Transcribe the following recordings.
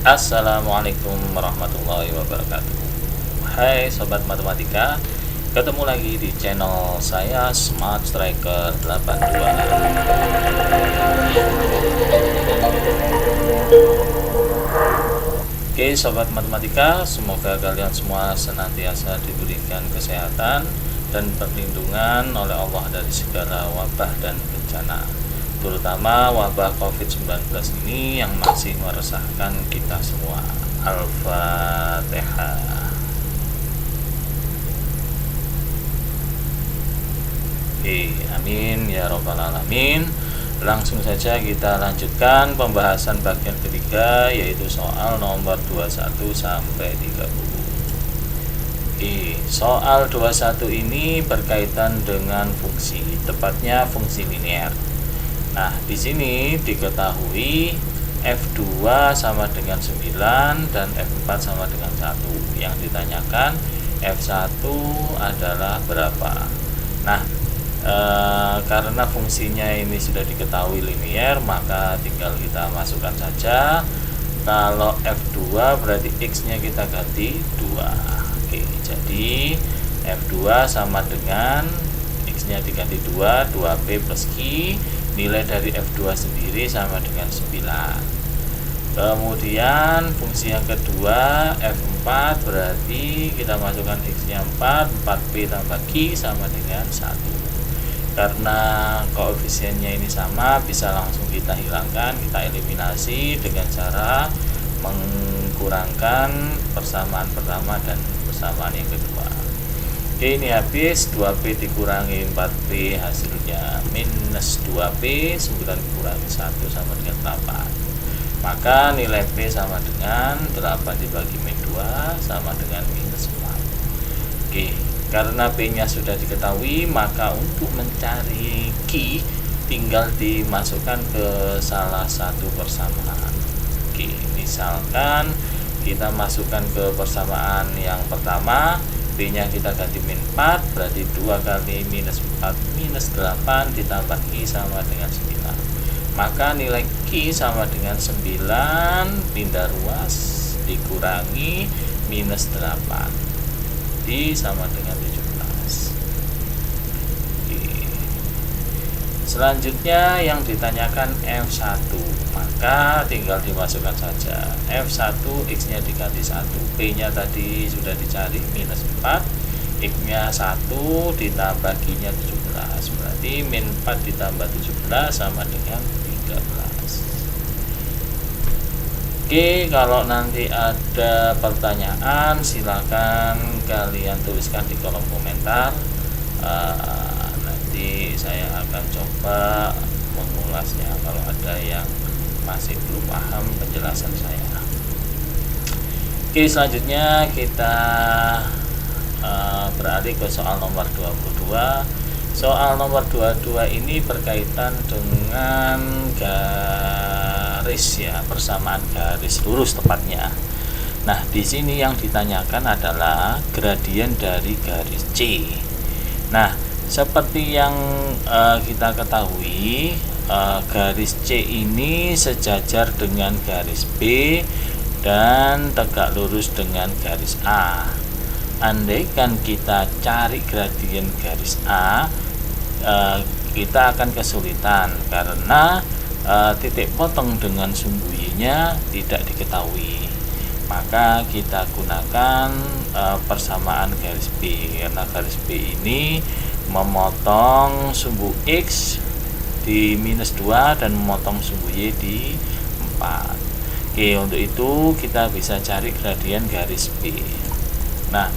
Assalamualaikum warahmatullahi wabarakatuh. Hai Sobat Matematika, ketemu lagi di channel saya Smart Striker 82. Oke Sobat Matematika, semoga kalian semua senantiasa diberikan kesehatan dan perlindungan oleh Allah dari segala wabah dan bencana, terutama wabah COVID-19 ini yang masih meresahkan kita semua. Al-Fatihah. Amin ya robbal alamin. Langsung saja kita lanjutkan pembahasan bagian ketiga, yaitu soal nomor 21 sampai 30. Soal 21 ini berkaitan dengan fungsi, tepatnya fungsi linear. Nah, di sini diketahui F2 sama dengan 9 dan F4 sama dengan 1. Yang ditanyakan F1 adalah berapa. Nah, karena fungsinya ini sudah diketahui linear, maka tinggal kita masukkan saja. Kalau F2 berarti X-nya kita ganti 2. Oke, jadi F2 sama dengan X-nya diganti 2, 2P plus Q. Nilai dari F2 sendiri sama dengan 9. Kemudian fungsi yang kedua F4 berarti kita masukkan X-nya 4, 4P tambah Q sama dengan 1. Karena koefisiennya ini sama, bisa langsung kita hilangkan, kita eliminasi dengan cara mengkurangkan persamaan pertama dan persamaan yang kedua. Oke, ini habis 2P dikurangi 4P, hasilnya minus 2P. 9 dikurangi 1 sama dengan 8. Maka nilai P sama dengan 8 dibagi min 2 sama dengan minus 4. Oke, karena P nya sudah diketahui, maka untuk mencari Q tinggal dimasukkan ke salah satu persamaan. Oke, misalkan kita masukkan ke persamaan yang pertama, P nya kita ganti min 4, berarti 2 kali minus 4 minus 8 ditambah Q sama dengan 9. Maka nilai Q sama dengan 9 pindah ruas dikurangi minus 8 di sama dengan 17. Selanjutnya yang ditanyakan F1, maka tinggal dimasukkan saja. F1 X nya diganti 1, P nya tadi sudah dicari minus 4, X nya 1 ditambah Q nya 17, berarti min 4 ditambah 17 sama dengan 13. Oke, kalau nanti ada pertanyaan silakan kalian tuliskan di kolom komentar. Nanti saya akan coba mengulasnya kalau ada yang masih belum paham penjelasan saya. Oke, selanjutnya kita beralih ke soal nomor 22. Soal nomor 22 ini berkaitan dengan garis ya, persamaan garis lurus tepatnya. Nah, di sini yang ditanyakan adalah gradien dari garis C. Nah, seperti yang kita ketahui, garis C ini sejajar dengan garis B dan tegak lurus dengan garis A. Andaikan kita cari gradien garis A, kita akan kesulitan karena titik potong dengan sumbu Y-nya tidak diketahui. Maka kita gunakan persamaan garis B, karena garis B ini memotong sumbu X di minus 2 dan memotong sumbu Y di 4. Oke, untuk itu kita bisa cari gradien garis B. Nah,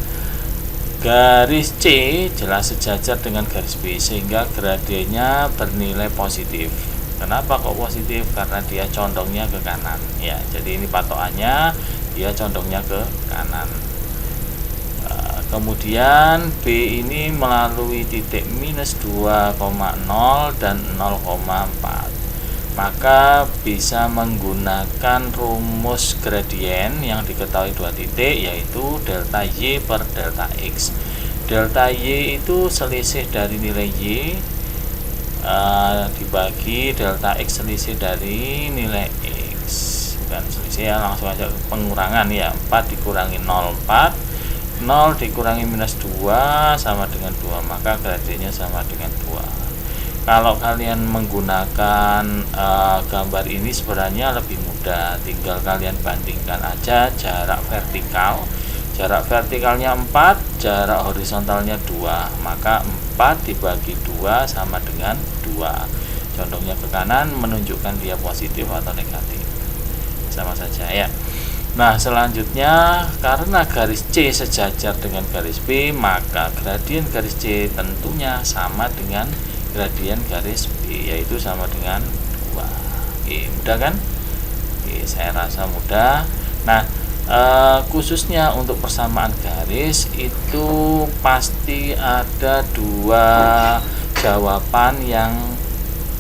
garis C jelas sejajar dengan garis B sehingga gradiennya bernilai positif. Kenapa kok positif? Karena dia condongnya ke kanan ya. Jadi ini patokannya, dia condongnya ke kanan. Kemudian B ini melalui titik minus 2,0 dan 0,4. Maka bisa menggunakan rumus gradien yang diketahui dua titik, yaitu delta Y per delta X. Delta Y itu selisih dari nilai Y dibagi delta X selisih dari nilai X. bukan selisih ya, langsung aja pengurangan ya. 4 dikurangi 0, 4. 0 dikurangi minus 2 sama dengan 2, maka gradiennya sama dengan 2. Kalau kalian menggunakan gambar ini sebenarnya lebih mudah, tinggal kalian bandingkan aja jarak vertikal. Jarak vertikalnya 4, jarak horizontalnya 2, maka 4 dibagi 2 sama dengan 2. Condongnya ke kanan menunjukkan dia positif atau negatif, sama saja ya. Nah, selanjutnya karena garis C sejajar dengan garis B, maka gradien garis C tentunya sama dengan gradien garis B, yaitu sama dengan 2. Oke, mudah kan? Oke, saya rasa mudah. Nah, khususnya untuk persamaan garis itu pasti ada 2 jawaban yang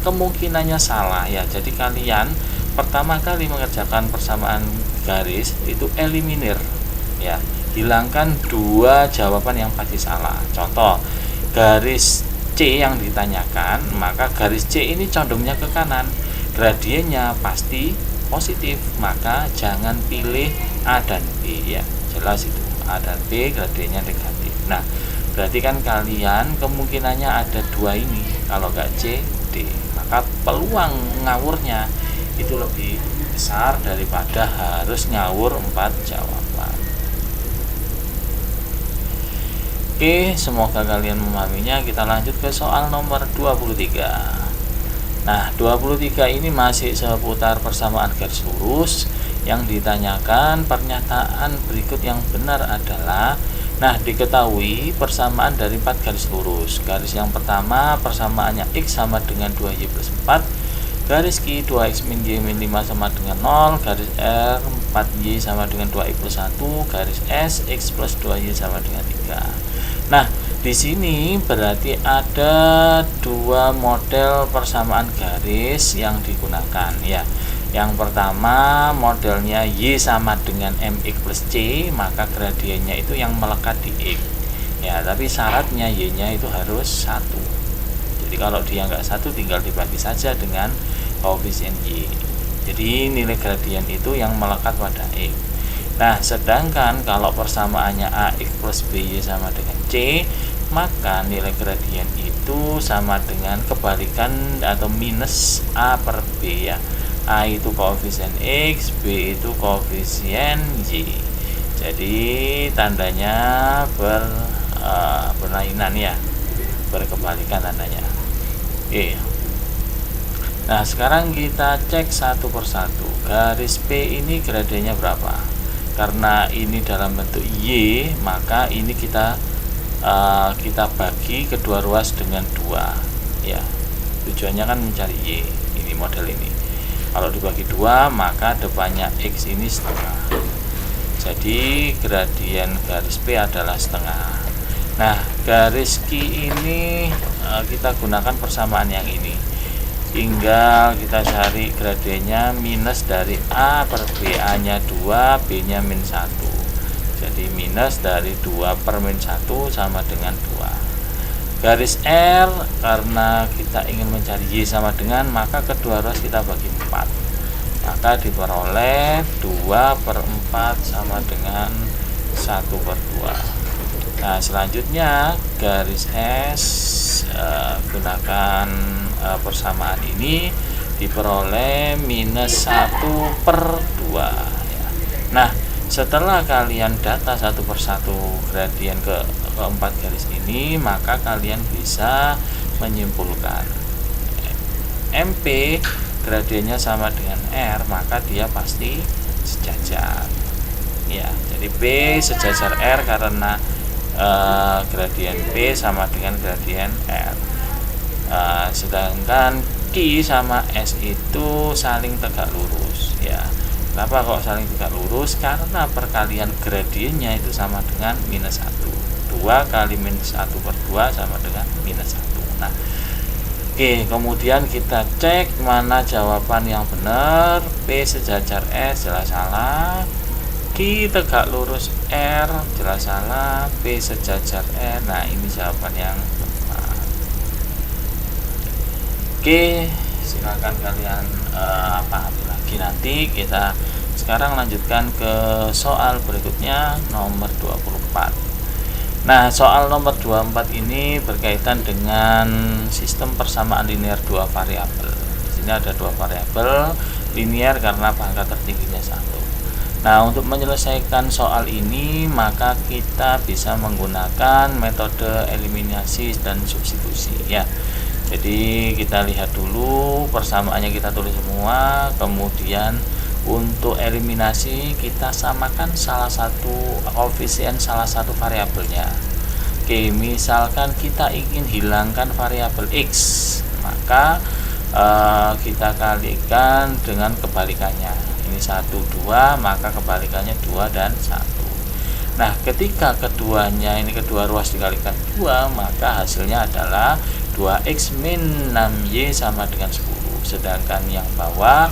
kemungkinannya salah ya. Jadi kalian pertama kali mengerjakan persamaan garis itu eliminir ya, hilangkan 2 jawaban yang pasti salah. Contoh, garis C yang ditanyakan, maka garis C ini condongnya ke kanan, gradiennya pasti positif, maka jangan pilih A dan B ya, jelas itu A dan B gradiennya negatif. Nah, berarti kan kalian kemungkinannya ada 2 ini, kalau nggak C, D, maka peluang ngawurnya itu lebih besar daripada harus ngawur 4 jawaban. Oke, semoga kalian memahaminya. Kita lanjut ke soal nomor 23. Nah, 23 ini masih seputar persamaan garis lurus. Yang ditanyakan pernyataan berikut yang benar adalah, nah, diketahui persamaan dari 4 garis lurus. Garis yang pertama persamaannya X sama dengan 2Y plus 4, garis Q 2X min Y min 5 sama dengan 0, garis R 4Y sama dengan 2Y plus 1, garis S X plus 2Y sama dengan 3. Nah, di sini berarti ada 2 model persamaan garis yang digunakan ya. Yang pertama modelnya Y sama dengan MX plus C, maka gradiennya itu yang melekat di X ya, tapi syaratnya Y nya itu harus 1. Jadi kalau dia nggak 1 tinggal dibagi saja dengan koefisien Y. Jadi nilai gradien itu yang melekat pada X. Nah, sedangkan kalau persamaannya AX plus BY sama dengan C, maka nilai gradien itu sama dengan kebalikan atau minus A per B ya. A itu koefisien X, B itu koefisien Y. Jadi tandanya berlainan ya, berkebalikan tandanya. Oke. Nah, sekarang kita cek satu persatu. Garis P ini gradiennya berapa? Karena ini dalam bentuk Y, maka ini kita bagi kedua ruas dengan 2 ya. Tujuannya kan mencari Y, ini model ini. Kalau dibagi 2, maka depannya X ini setengah. Jadi gradien garis P adalah setengah. Nah, garis Q ini kita gunakan persamaan yang ini. Tinggal kita cari gradiennya minus dari A per B, A nya 2, B nya min 1. Jadi minus dari 2 per min 1 sama dengan 2. Garis R, karena kita ingin mencari Y sama dengan, maka kedua ruas kita bagi 4, maka diperoleh 2 per 4 sama dengan 1 per 2. Nah, selanjutnya garis S, gunakan persamaan ini, diperoleh minus 1 per 2 ya. Nah, setelah kalian data satu persatu gradien keempat garis ini, maka kalian bisa menyimpulkan MP gradiennya sama dengan R, maka dia pasti sejajar ya. Jadi P sejajar R karena gradien P sama dengan gradien R. Sedangkan Q sama S itu saling tegak lurus ya. Kenapa kok saling tegak lurus? Karena perkalian gradiennya itu sama dengan minus 1. 2 kali minus 1 per 2 sama dengan minus 1. Nah, oke, kemudian kita cek mana jawaban yang benar. P sejajar S jelas salah, Q tegak lurus R jelas salah, P sejajar R. Nah, ini jawaban yang tepat. Oke, silakan kalian pahami lagi, nanti kita sekarang lanjutkan ke soal berikutnya nomor 24. Nah, soal nomor 24 ini berkaitan dengan sistem persamaan linear dua variabel. Di sini ada dua variabel linear karena pangkat tertingginya 1. Nah, untuk menyelesaikan soal ini maka kita bisa menggunakan metode eliminasi dan substitusi ya. Jadi kita lihat dulu persamaannya, kita tulis semua, kemudian untuk eliminasi kita samakan salah satu koefisien salah satu variabelnya. Oke, misalkan kita ingin hilangkan variabel X, maka kita kalikan dengan kebalikannya. Ini 1, 2, maka kebalikannya 2 dan 1. Nah, ketika keduanya ini kedua ruas dikalikan 2, maka hasilnya adalah 2x min 6y sama dengan 10. Sedangkan yang bawah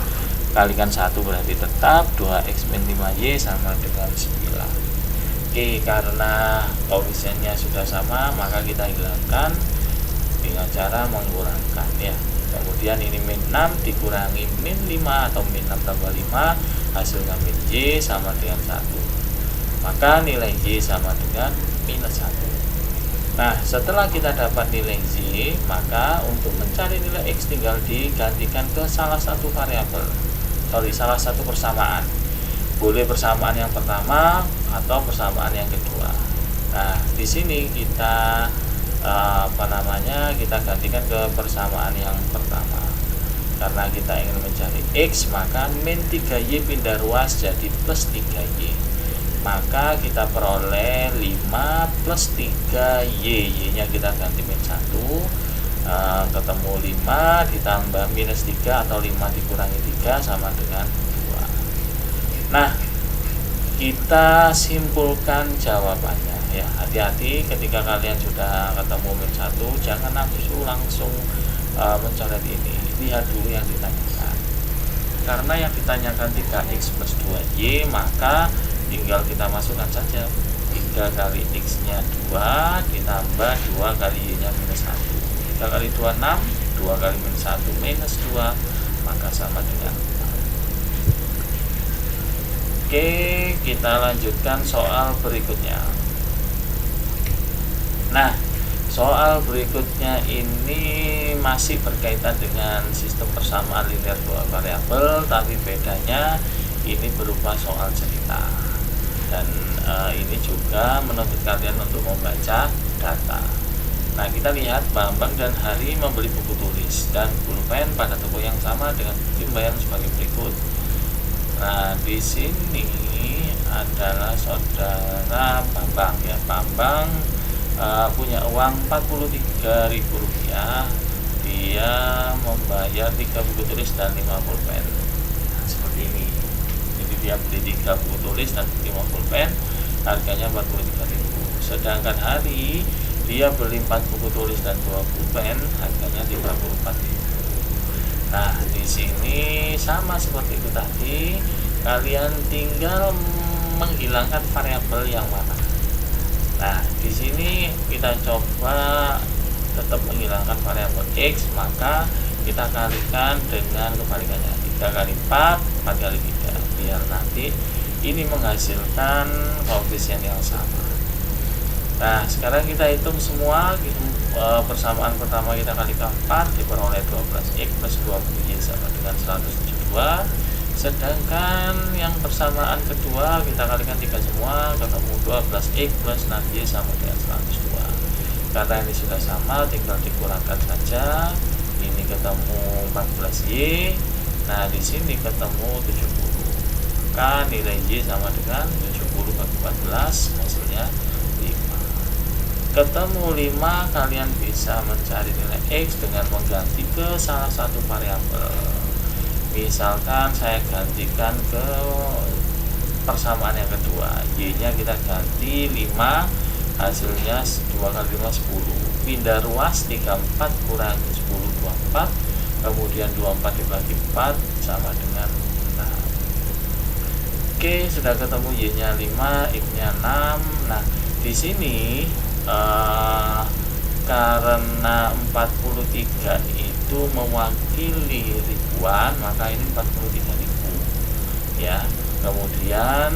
kalikan 1 berarti tetap 2x min 5y sama dengan 9. Oke, karena koefisiennya sudah sama, maka kita hilangkan dengan cara mengurangi ya. Kemudian ini min 6 dikurangi min 5 atau min 6 tambah 5, hasilnya min y sama dengan 1. Maka nilai y sama dengan minus 1. Nah, setelah kita dapat nilai y, maka untuk mencari nilai x tinggal digantikan ke salah satu variabel, salah satu persamaan. Boleh persamaan yang pertama atau persamaan yang kedua. Nah, di sini kita kita gantikan ke persamaan yang pertama. Karena kita ingin mencari x, maka min 3y pindah ruas jadi plus 3y. Maka kita peroleh 5 plus 3y, y-nya kita ganti min 1, ketemu 5 ditambah minus 3 atau 5 dikurangi 3 sama dengan 2. Nah, kita simpulkan jawabannya ya. Hati-hati ketika kalian sudah ketemu min 1, jangan langsung mencoret ini. Lihat dulu yang ditanyakan. Karena yang ditanyakan 3x plus 2y, maka tinggal kita masukkan saja 3 kali x nya 2 ditambah 2 kali y nya minus 1. 3 kali 2 6, 2 kali minus 1 minus 2, maka sama dengan 4. Oke, kita lanjutkan soal berikutnya. Nah, soal berikutnya ini masih berkaitan dengan sistem persamaan linear dua variabel, tapi bedanya ini berupa soal cerita. Dan ini juga menuntut kalian untuk membaca data. Nah, kita lihat Bambang dan Hari membeli buku tulis dan pulpen pada toko yang sama dengan bukti pembayaran sebagai berikut. Nah, di sini adalah saudara Bambang ya. Bambang punya uang Rp43.000. Dia membayar 3 buku tulis dan 5 pulpen. Nah, seperti ini. Dia beli 3 buku tulis dan 5 pulpen, harganya Rp43.000. Sedangkan Hari dia beli 4 buku tulis dan 2 pulpen, harganya Rp34.000. Nah, di sini sama seperti itu tadi, kalian tinggal menghilangkan variabel yang mana. Nah, di sini kita coba tetap menghilangkan variabel x, maka kita kalikan dengan kebalikannya 3 kali 4, 4 kali 3, biar nanti ini menghasilkan koefisien yang sama. Nah, sekarang kita hitung semua. Persamaan pertama kita kalikan 4 diperoleh 12x plus 20y sama dengan 172. Sedangkan yang persamaan kedua kita kalikan 3 semua, ketemu 12x plus 6y sama dengan 102. Karena ini sudah sama, tinggal dikurangkan saja. Ini ketemu 14y. Nah, di sini ketemu 70. Maka nilai y sama dengan 70 bagi 14, hasilnya 5. Ketemu 5, kalian bisa mencari nilai x dengan mengganti ke salah satu variabel. Misalkan saya gantikan ke persamaan yang kedua, y-nya kita ganti 5, hasilnya 2 kali 5 10. Pindah ruas 34 kurangi 10 24, kemudian 24 dibagi 4 sama dengan 6. Oke, sudah ketemu y-nya 5, x-nya 6. Nah, di sini karena 43 itu mewakili ribuan, maka ini 43.000 ya. Kemudian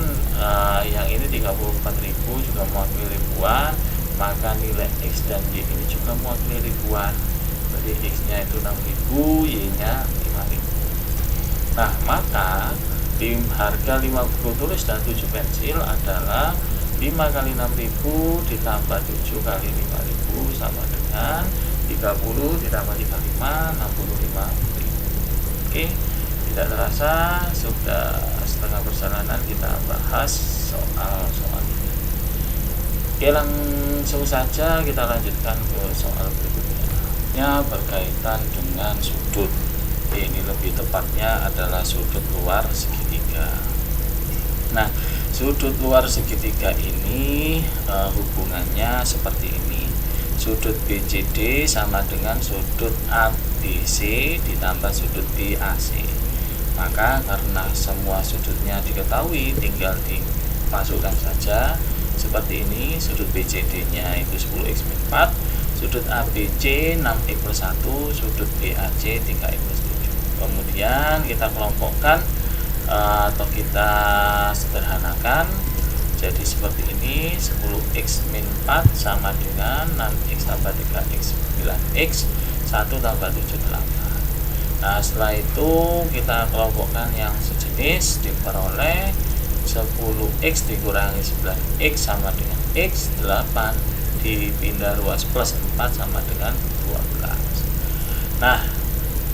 yang ini 34.000 juga mewakili ribuan, maka nilai X dan Y ini juga mewakili ribuan. Jadi X nya itu 6.000, Y nya 5.000. Nah, maka harga 5 buku tulis dan 7 pensil adalah 5 kali 6.000 ditambah 7 kali 5.000 sama dengan 30 ditambah 35, 65.000. Oke, tidak terasa sudah setengah perjalanan kita bahas soal-soal ini. Oke, langsung saja kita lanjutkan ke soal berikutnya. Ini berkaitan dengan sudut. Ini lebih tepatnya adalah sudut luar segitiga. Nah, sudut luar segitiga ini hubungannya seperti ini. Sudut BCD sama dengan sudut ABC ditambah sudut BAC. Maka karena semua sudutnya diketahui, tinggal dimasukkan saja seperti ini. Sudut BCD nya itu 10x min 4, sudut ABC 6x+1, sudut BAC 3x+7. Kemudian kita kelompokkan atau kita sederhanakan jadi seperti ini. 10x min 4 sama dengan 6x tambah 3x 9x 1 tambah 7 8. Nah, setelah itu kita kelompokkan yang sejenis, diperoleh 10x dikurangi 9x sama dengan x 8 dipindah ruas plus 4 sama dengan 12. Nah,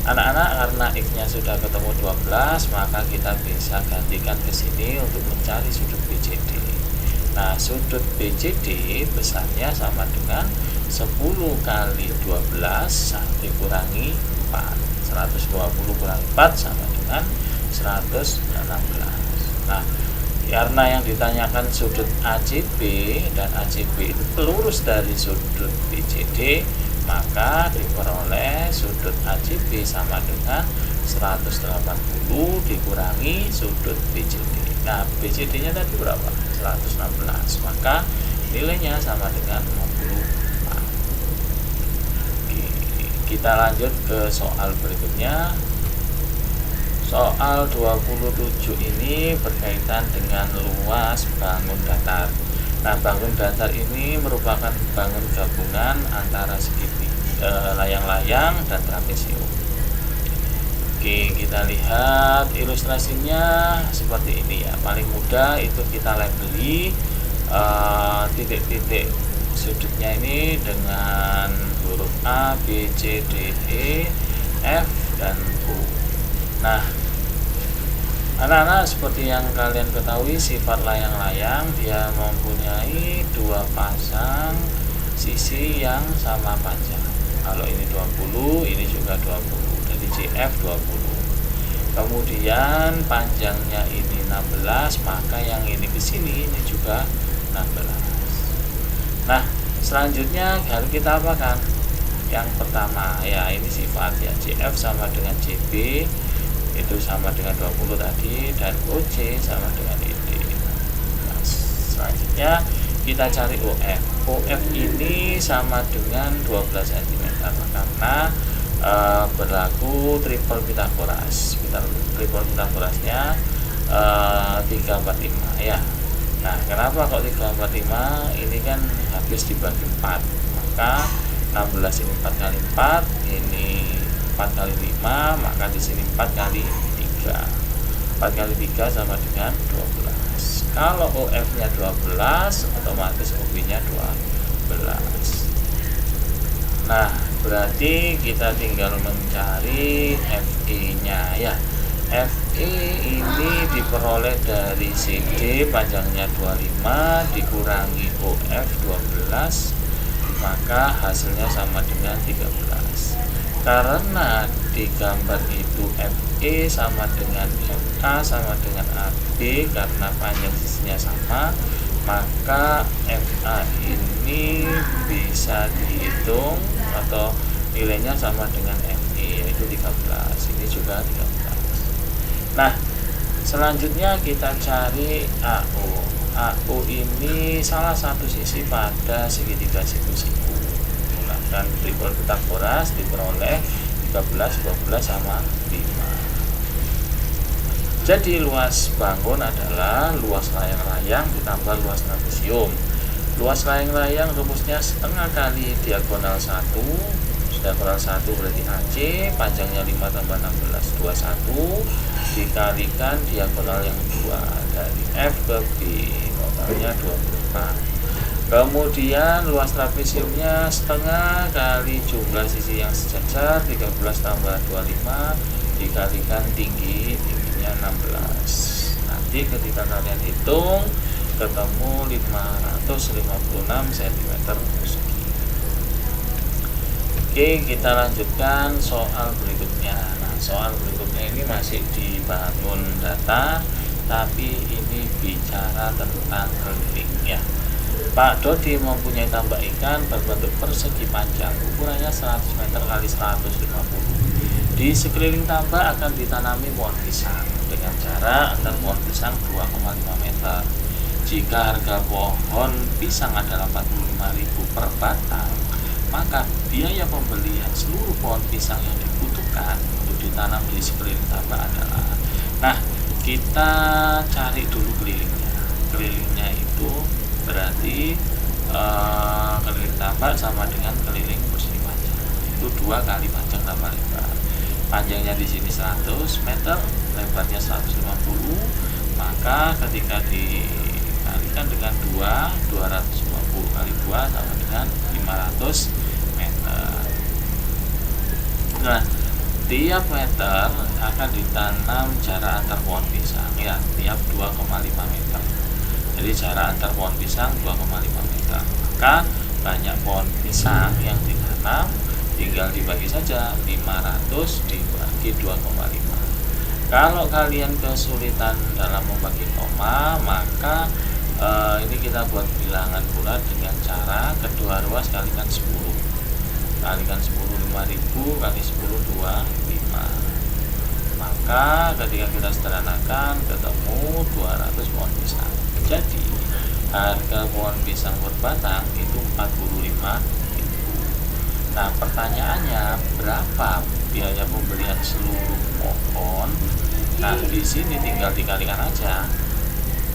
anak-anak, karena x-nya sudah ketemu 12, maka kita bisa gantikan ke sini untuk mencari sudut BCD. Nah, sudut BCD besarnya sama dengan 10 kali 12 dikurangi 4. 120 kurangi 4 sama dengan 116. Nah, karena yang ditanyakan sudut ACB dan ACB itu pelurus dari sudut BCD, maka diperoleh sudut ACB sama dengan 180 dikurangi sudut BCD. Nah, BCD nya tadi berapa? 116, maka nilainya sama dengan 64. Oke, kita lanjut ke soal berikutnya. Soal 27 ini berkaitan dengan luas bangun datar. Nah, bangun datar ini merupakan bangun gabungan antara layang-layang dan trapesium. Oke, kita lihat ilustrasinya seperti ini ya. Paling mudah itu kita labeli titik-titik sudutnya ini dengan huruf A, B, C, D, E, F, dan U. Nah, anak-anak, seperti yang kalian ketahui, sifat layang-layang dia mempunyai dua pasang sisi yang sama panjang. Kalau ini 20, ini juga 20. Jadi CF 20. Kemudian panjangnya ini 16, maka yang ini ke sini ini juga 16. Nah, selanjutnya harus kita apakan? Yang pertama ya, ini sifat ya, CF sama dengan CB itu sama dengan 20 tadi, dan OC sama dengan ini. Nah, selanjutnya kita cari OF. OF ini sama dengan 12 cm karena berlaku triple Pitagoras. Triple Pitagorasnya 345 ya. Nah, kenapa kok 345? Ini kan habis dibagi 4, maka 16 ini 4 kali 4, ini 4 kali 5, maka di sini 4 kali 3. 4 kali 3 sama dengan 12. Kalau OF nya 12, otomatis OB nya 12. Nah, berarti kita tinggal mencari FE nya ya. FE ini diperoleh dari CD panjangnya 25 dikurangi OF 12, maka hasilnya sama dengan 13. Karena di gambar itu FE sama dengan FA sama dengan AB, karena panjang sisinya sama, maka FA ini bisa dihitung atau nilainya sama dengan FE, yaitu 13. Ini juga 13. Nah, selanjutnya kita cari AO. AO ini salah satu sisi pada segitiga siku-siku. Dan triple Pitagoras diperoleh 13, 12 sama 5. Jadi luas bangun adalah luas layang-layang ditambah luas trapesium. Luas layang-layang rumusnya setengah kali diagonal 1. Diagonal 1 berarti AC, panjangnya 5 tambah 16, 21, dikalikan diagonal yang 2 dari F ke B, totalnya 24. Kemudian luas trapesiumnya setengah kali jumlah sisi yang sejajar, 13 tambah 25, dikalikan tingginya 16. Nanti ketika kalian hitung ketemu 556 cm persegi. Oke, kita lanjutkan soal berikutnya. Nah, soal berikutnya ini masih dibangun data, tapi ini bicara tentang keliling ya. Pak Dodi mempunyai tambak ikan berbentuk persegi panjang, ukurannya 100 meter kali 150. Di sekeliling tambak akan ditanami pohon pisang dengan jarak antar pohon pisang 2,5 meter. Jika harga pohon pisang adalah 45.000 per batang, maka biaya pembelian seluruh pohon pisang yang dibutuhkan untuk ditanam di sekeliling tambak adalah. Nah, kita cari dulu kelilingnya. Kelilingnya itu berarti keliling tambak sama dengan keliling persegi panjang. Itu 2 kali panjang tambah lebar. Panjangnya di sini 100 meter, lebarnya 150, maka ketika dikalikan dengan 250 kali 2 sama dengan 500 meter. Nah, tiap meter akan ditanam jarak antar pohon pisang ya, tiap 2,5 meter. Jadi jarak antar pohon pisang 2,5 meter. Maka banyak pohon pisang yang ditanam, tinggal dibagi saja 500 dibagi 2,5. Kalau kalian kesulitan dalam membagi koma, maka ini kita buat bilangan bulat dengan cara kedua ruas kalikan 10. Kalikan 10 5.000 kali 10 25. Maka ketika kita sederhanakan ketemu 200 pohon pisang. Jadi harga pohon pisang berbatang itu 45.000. Nah, pertanyaannya berapa biaya pembelian seluruh pohon? Nah, di sini tinggal dikalikan aja.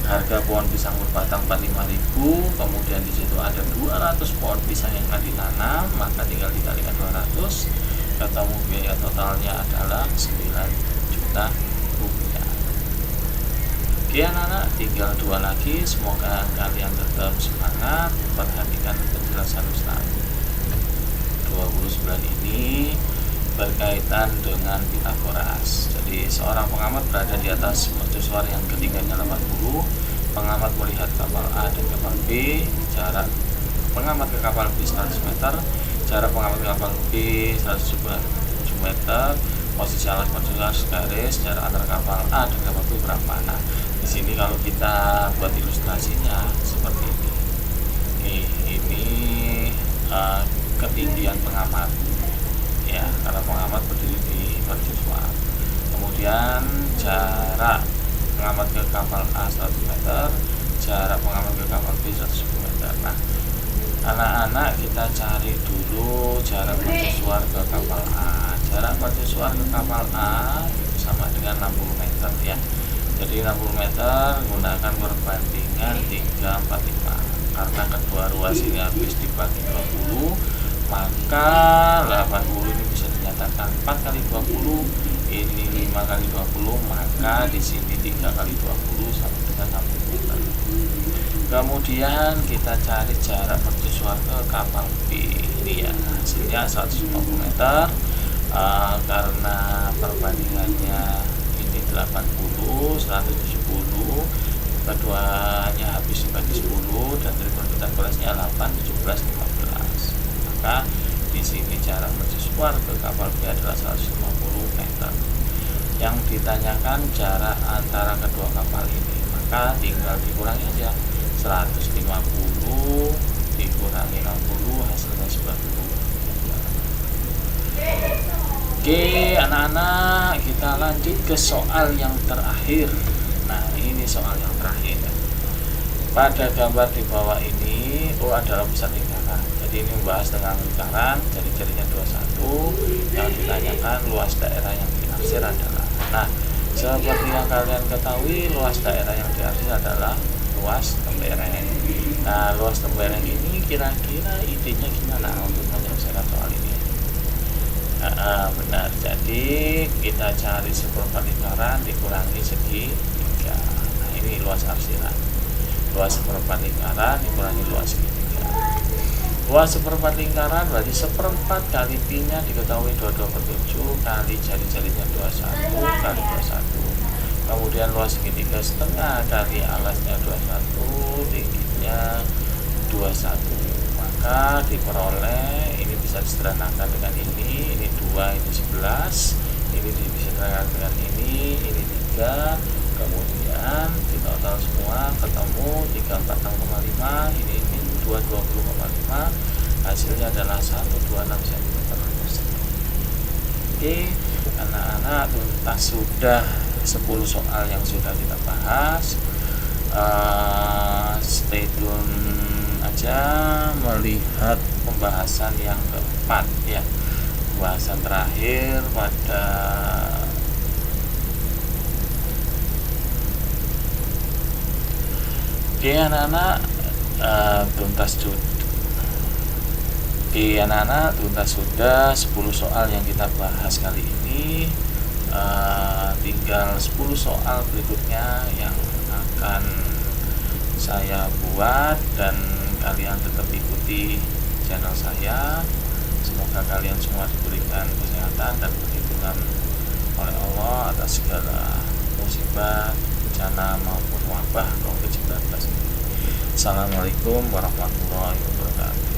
Harga pohon pisang berbatang 45.000, kemudian di situ ada 200 pohon pisang yang akan ditanam, maka tinggal dikalikan 200, ketemu biaya totalnya adalah 9 juta rupiah. Oke anak-anak, tinggal 2 lagi. Semoga kalian tetap semangat, perhatikan penjelasan Ustaz. 29 ini berkaitan dengan Pitagoras. Jadi seorang pengamat berada di atas mercusuar yang ketinggiannya 80. Pengamat melihat kapal A dan kapal B. Jarak pengamat ke kapal B 100 meter, jarak pengamat ke kapal B 107 meter. Posisi alas mercusuar garis, jarak antara kapal A dan kapal B berapa? Nah, di sini kalau kita buat ilustrasinya seperti ini. Ini ketinggian pengamat ya, karena pengamat berdiri di mercusuar. Kemudian jarak pengamat ke kapal A 100 meter, jarak pengamat ke kapal B 110 meter. Nah, anak-anak kita cari dulu jarak mercusuar ke kapal A. Jarak mercusuar ke kapal A itu sama dengan 60 meter ya. Jadi 60 meter gunakan perbandingan 345. Karena kedua ruas ini habis dibagi 20, maka 80 ini bisa dinyatakan 4 kali 20, ini 5 kali 20, maka di sini 3 kali 20 sama dengan 60 meter. Kemudian kita cari jarak mercusuar ke kapal B. Ini ya, hasilnya 150 meter. Karena perbandingannya ini 80, 170, keduanya habis dibagi 10 dan tribun Pitagoras-nya 8, 17, 15. Maka di sini jarak mercusuar ke kapal B adalah 150 meter. Yang ditanyakan jarak antara kedua kapal ini, maka tinggal dikurangi aja. 150 dikurangi 60 hasilnya 90 meter. Oke anak-anak, kita lanjut ke soal yang terakhir. Nah, ini soal yang terakhir. Pada gambar di bawah ini adalah pusat lingkaran. Jadi ini membahas tentang lingkaran, jari-jarinya 21. Yang ditanyakan luas daerah yang dinaksir adalah. Nah, Seperti yang kalian ketahui, luas daerah yang diarsir adalah luas tempereng. Nah, luas tempereng ini kira-kira idenya gimana untuk menyelesaikan soal ini? Benar, jadi kita cari seperempat lingkaran dikurangi segi 3. Nah, ini luas arsiran. Luas seperempat lingkaran dikurangi luas segi 3. Luas seperempat lingkaran berarti seperempat kali pi-nya diketahui 22/7 kali jari-jarinya 21 kali 21. Kemudian luas segitiga setengah kali alasnya 21, tingginya 21. Maka diperoleh, ini bisa disederhanakan dengan ini 2, ini 11, ini bisa disederhanakan dengan ini 3, kemudian di total semua ketemu 346,5, ini 220,5, hasilnya adalah 126 cm persegi. Oke, anak-anak, tuntas sudah 10 soal yang sudah kita bahas. Stay tune aja melihat pembahasan yang keempat ya, pembahasan terakhir pada anak-anak, tuntas sudah 10 soal yang kita bahas kali ini. Tinggal 10 soal berikutnya yang akan saya buat, dan kalian tetap ikuti channel saya. Semoga kalian semua diberikan kesehatan dan perlindungan oleh Allah atas segala musibah, bencana maupun wabah COVID-19 ini. Assalamualaikum warahmatullahi wabarakatuh.